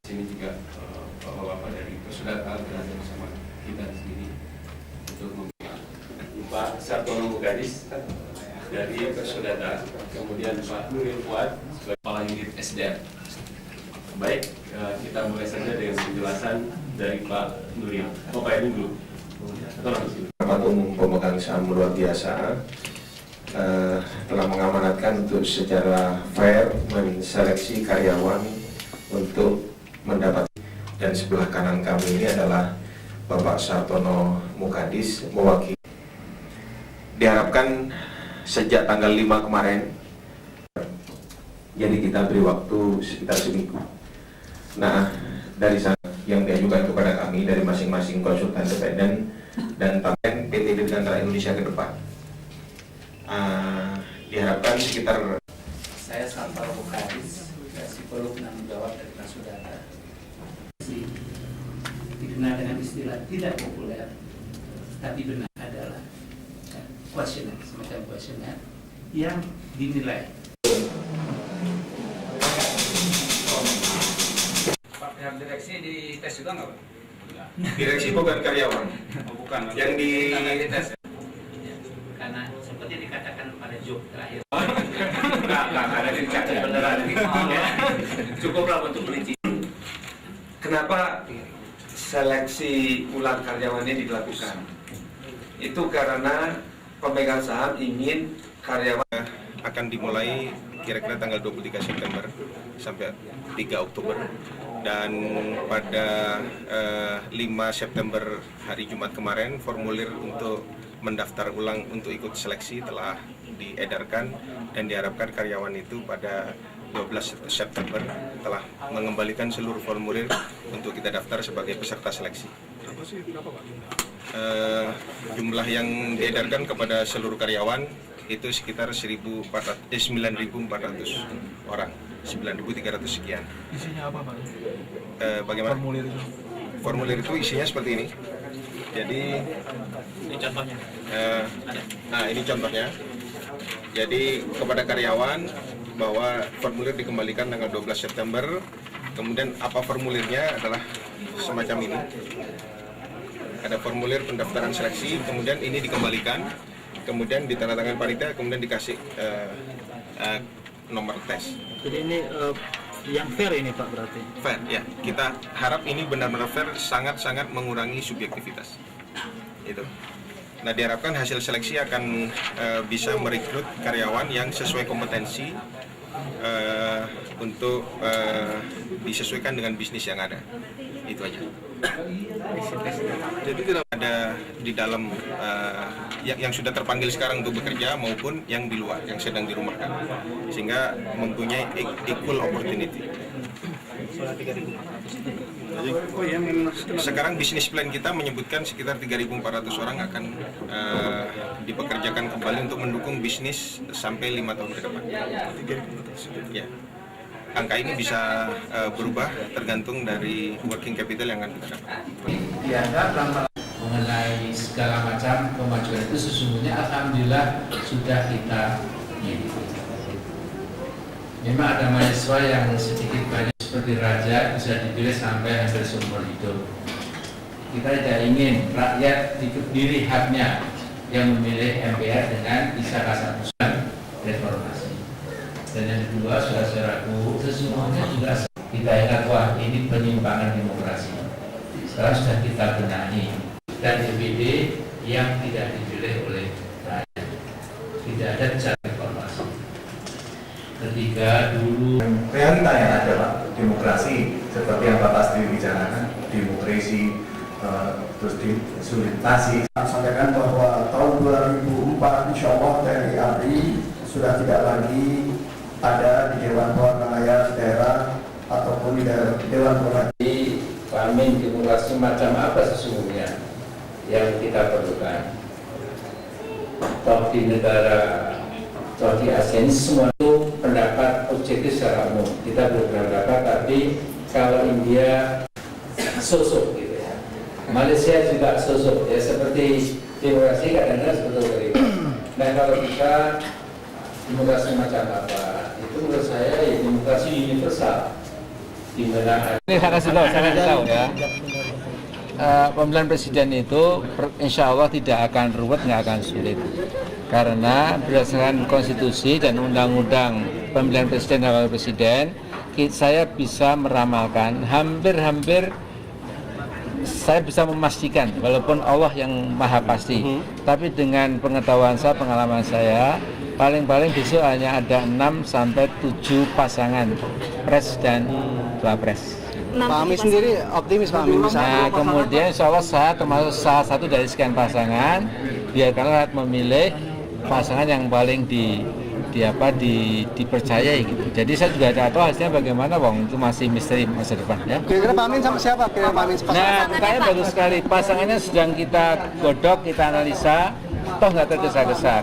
Sini juga bapak-bapak dari Persaudaraan berada bersama kita di sini untuk Pak Sartono Mukadis dari Persaudaraan, kemudian Pak Nuril Fuad sebagai Kepala Unit SDM. Baik, kita mulai saja dengan penjelasan dari Pak Nuril. Pak ini dulu. Rapat Umum Pemegang Saham luar biasa telah mengamanatkan untuk secara fair menseleksi karyawan untuk mendapat, dan sebelah kanan kami ini adalah Bapak Sartono Mukadis mewakili. Diharapkan sejak tanggal 5 kemarin, jadi kita beri waktu sekitar seminggu. Nah, dari sana yang diajukan kepada kami dari masing-masing konsultan independen dan tambahan PT Dirgantara Indonesia ke depan. Diharapkan sekitar. Saya Sartono Mukadis, psikolog penanggung jawab dari Persaudaraan. Dikenal dengan istilah tidak populer, tapi benar adalah kuesioner, semacam kuesioner yang dinilai. Pak, pihak direksi di tes juga nggak, Pak? Direksi bukan karyawan. Oh, bukan. Yang di tes. Karena seperti dikatakan pada job terakhir. Nggak ada dicatat beneran. Cukuplah untuk perincian. Kenapa seleksi ulang karyawannya dilakukan? Itu karena pemegang saham ingin karyawan akan dimulai kira-kira tanggal 23 September sampai 3 Oktober, dan pada 5 September hari Jumat kemarin formulir untuk mendaftar ulang untuk ikut seleksi telah diedarkan, dan diharapkan karyawan itu pada 12 September telah mengembalikan seluruh formulir untuk kita daftar sebagai peserta seleksi. Berapa sih, berapa Pak? Jumlah yang diedarkan kepada seluruh karyawan itu sekitar 9.400 orang, 9.300 sekian. Isinya apa Pak? Bagaimana? Formulir itu isinya seperti ini. Jadi Ini contohnya. Ini contohnya. Jadi kepada karyawan bahwa formulir dikembalikan tanggal 12 September. Kemudian apa formulirnya adalah semacam ini. Ada formulir pendaftaran seleksi, kemudian ini dikembalikan, kemudian ditandatangan panitia, kemudian dikasih nomor tes. Jadi ini yang fair ini Pak berarti? Fair, ya. Kita harap ini benar-benar fair, sangat-sangat mengurangi subjektivitas. Itu. Nah, diharapkan hasil seleksi akan bisa merekrut karyawan yang sesuai kompetensi untuk disesuaikan dengan bisnis yang ada. Itu aja. Jadi tidak ada di dalam yang sudah terpanggil sekarang untuk bekerja maupun yang di luar, yang sedang dirumahkan, sehingga mempunyai equal opportunity. Sekarang bisnis plan kita menyebutkan sekitar 3.400 orang akan dipekerjakan kembali untuk mendukung bisnis sampai 5 tahun ke depan. Ya. Angka ini bisa berubah tergantung dari working capital yang akan kita dapat. Dianggap mengenai segala macam kemajuan itu sesungguhnya alhamdulillah sudah kita miliki. Memang ada mahasiswa yang sedikit banyak seperti raja bisa dipilih sampai hampir seumur hidup. Kita tidak ingin rakyat diberi haknya yang memilih MPR dengan bisa kasar reformasi. Dan yang kedua, saudara-saudaraku, sesungguhnya juga kita ingat, wah ini penyimpangan demokrasi. Sekarang sudah kita benahi, dan DPD yang tidak dipilih oleh rakyat, tidak ada jalan reformasi. Ketiga, dulu realita yang ada Pak, demokrasi seperti yang Bapak sendiri bicarakan, demokrasi terus disulitasi. Sampaikan bahwa tahun 2004 insya Allah TNI ABRI sudah tidak lagi ada di Dewan Perwakilan Rakyat daerah ataupun di Dewan Perwakilan. Pamin demokrasi macam apa sesungguhnya yang kita perlukan? Toh di negara, toh di ASEAN semua itu pendapat objektif secara umum. Kita berpendapat, tapi kalau India sosok gitu ya, Malaysia juga sosok ya, seperti demokrasi kadang-kadang seperti itu. Nah kalau kita demokrasi macam apa? Itu menurut saya ya demokrasi universal. Ini saya kasih tahu ya. Pemilihan presiden itu insya Allah tidak akan ruwet, nggak akan sulit. Karena berdasarkan konstitusi dan undang-undang pemilihan presiden dan wakil presiden, saya bisa meramalkan hampir saya bisa memastikan, walaupun Allah yang maha pasti, tapi dengan pengetahuan saya, pengalaman saya, paling-paling besok hanya ada 6 sampai 7 pasangan pres dan wapres. Pak Amin sendiri optimis Pak Amin bisa. Nah, kemudian insya Allah saya termasuk salah satu dari sekian pasangan, biarkanlah memilih pasangan yang paling dipercayai gitu. Jadi saya juga tidak tahu hasilnya bagaimana, Bang, itu masih misteri masa depan ya. Kira-kira Pak Amin sama siapa? Kira Pak Amin sepasangan? Nah, kayaknya bagus sekali. Pasangannya sedang kita godok, kita analisa, toh nggak tergesa-gesa.